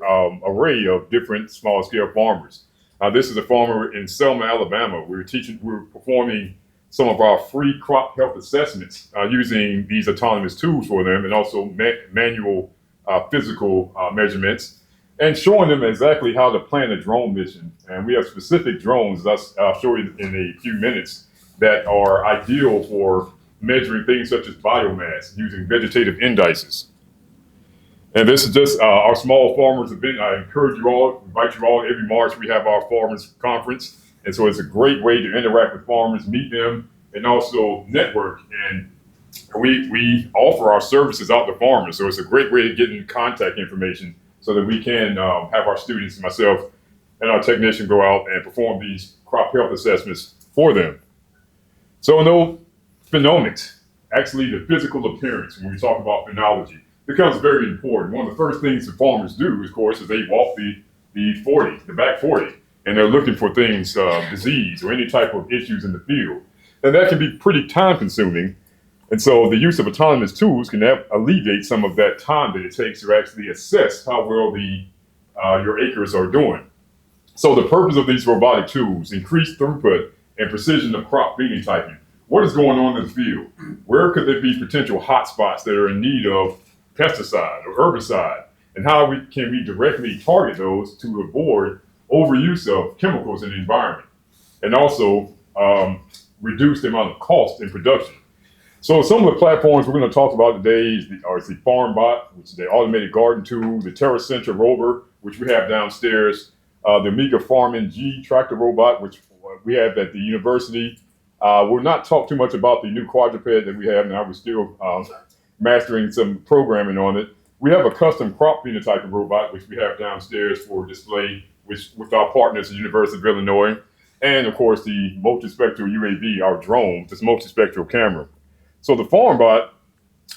array of different small-scale farmers. This is a farmer in Selma, Alabama. We're performing some of our free crop health assessments using these autonomous tools for them, and also manual physical measurements, and showing them exactly how to plan a drone mission. And we have specific drones, I'll show you in a few minutes, that are ideal for measuring things such as biomass using vegetative indices. And this is just our small farmers event. I encourage you all, invite you all. Every March we have our farmers conference. And so it's a great way to interact with farmers, meet them, and also network. And we offer our services out to farmers. So it's a great way to get in contact information so that we can have our students, myself, and our technician go out and perform these crop health assessments for them. So no phenomics, actually the physical appearance, when we talk about phenology, becomes very important. One of the first things the farmers do, of course, is they walk the back 40, and they're looking for things, disease or any type of issues in the field. And that can be pretty time consuming. And so the use of autonomous tools can alleviate some of that time that it takes to actually assess how well your acres are doing. So the purpose of these robotic tools, increased throughput and precision of crop phenotyping. What is going on in the field? Where could there be potential hotspots that are in need of pesticide or herbicide, and how can we directly target those to avoid overuse of chemicals in the environment, and also reduce the amount of cost in production. So some of the platforms we're going to talk about today is the FarmBot, which is the automated garden tool, the TerraCentra rover, which we have downstairs, the Amiga Farming G tractor robot, which we have at the university. We'll not talk too much about the new quadruped that we have now. We're still mastering some programming on it. We have a custom crop phenotyping robot, which we have downstairs for display with our partners at the University of Illinois. And of course, the multispectral UAV, our drone, this multispectral camera. So the FarmBot,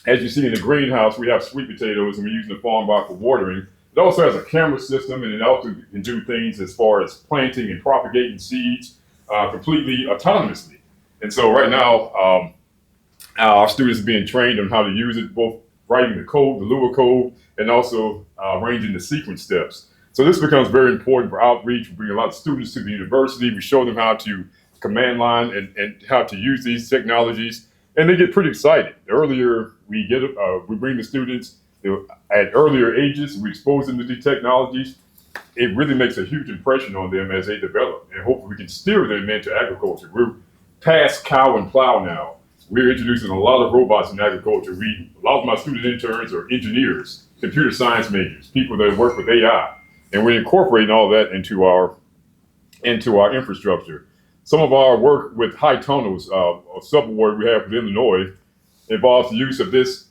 as you see in the greenhouse, we have sweet potatoes, and we're using the FarmBot for watering. It also has a camera system, and it also can do things as far as planting and propagating seeds completely autonomously. And so right now, our students are being trained on how to use it, both writing the code, the Lua code, and also arranging the sequence steps. So this becomes very important for outreach. We bring a lot of students to the university. We show them how to command line and how to use these technologies, and they get pretty excited. The earlier we bring the students at earlier ages, we expose them to these technologies. It really makes a huge impression on them as they develop, and hopefully we can steer them into agriculture. We're past cow and plow now. We're introducing a lot of robots in agriculture. A lot of my student interns are engineers, computer science majors, people that work with AI, and we're incorporating all that into our infrastructure. Some of our work with high tunnels, a subaward we have with Illinois, involves the use of this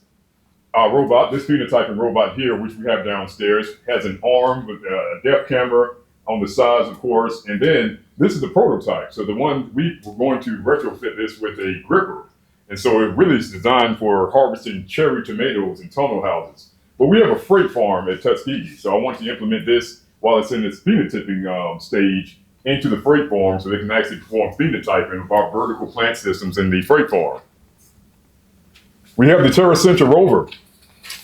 robot, this phenotyping robot here, which we have downstairs, has an arm with a depth camera on the sides, of course, and then this is the prototype. So the one we're going to retrofit this with a gripper. And so it really is designed for harvesting cherry tomatoes in tunnel houses. But we have a freight farm at Tuskegee, so I want to implement this while it's in its phenotyping stage into the freight farm so they can actually perform phenotyping of our vertical plant systems in the freight farm. We have the TerraCentra rover,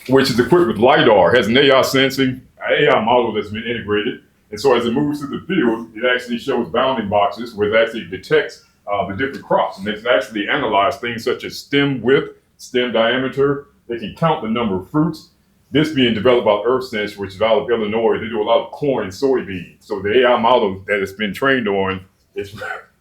which is equipped with LiDAR, has an AI model that's been integrated. And so as it moves through the field, it actually shows bounding boxes where it actually detects the different crops. And they can actually analyze things such as stem width, stem diameter. They can count the number of fruits. This being developed by EarthSense, which is out of Illinois. They do a lot of corn and soybeans. So the AI model that it's been trained on, it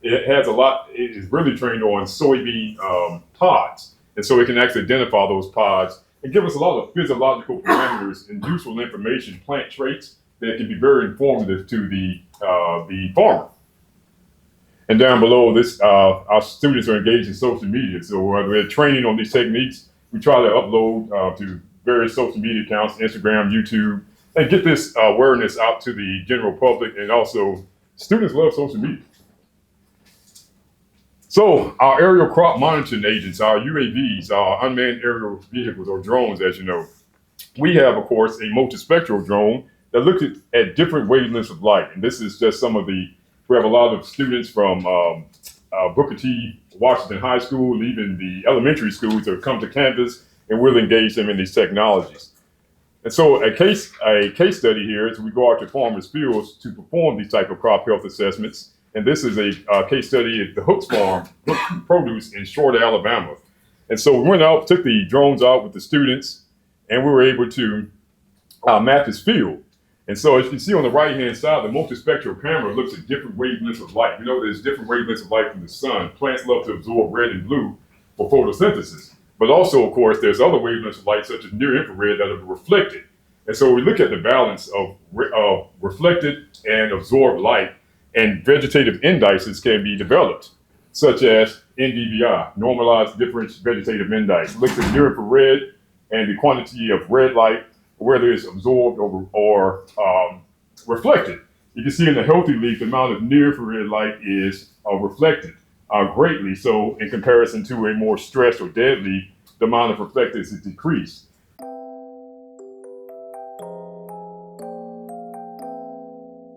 is really trained on soybean pods. And so it can actually identify those pods and give us a lot of physiological parameters and useful information, plant traits that can be very informative to the farmer. And down below this, our students are engaged in social media. So we're training on these techniques. We try to upload to various social media accounts, Instagram, YouTube, and get this awareness out to the general public. And also, students love social media. So our aerial crop monitoring agents, our UAVs, our unmanned aerial vehicles or drones, as you know, we have, of course, a multispectral drone that looks at different wavelengths of light. And this is just we have a lot of students from Booker T. Washington High School, and even the elementary schools that have come to campus, and we'll engage them in these technologies. And so a case study here is we go out to farmers' fields to perform these type of crop health assessments. And this is a case study at the Hooks Farm, Hooks Produce in Shorter, Alabama. And so we went out, took the drones out with the students, and we were able to map his field. And so as you can see on the right-hand side, the multispectral camera looks at different wavelengths of light. You know, there's different wavelengths of light from the sun. Plants love to absorb red and blue for photosynthesis. But also, of course, there's other wavelengths of light, such as near infrared, that are reflected. And so we look at the balance of reflected and absorbed light, and vegetative indices can be developed, such as NDVI, normalized difference vegetative index. Looks at near infrared and the quantity of red light, whether it's absorbed or reflected. You can see in the healthy leaf, the amount of near infrared light is reflected greatly. So in comparison to a more stressed or dead leaf, the amount of reflectance is decreased.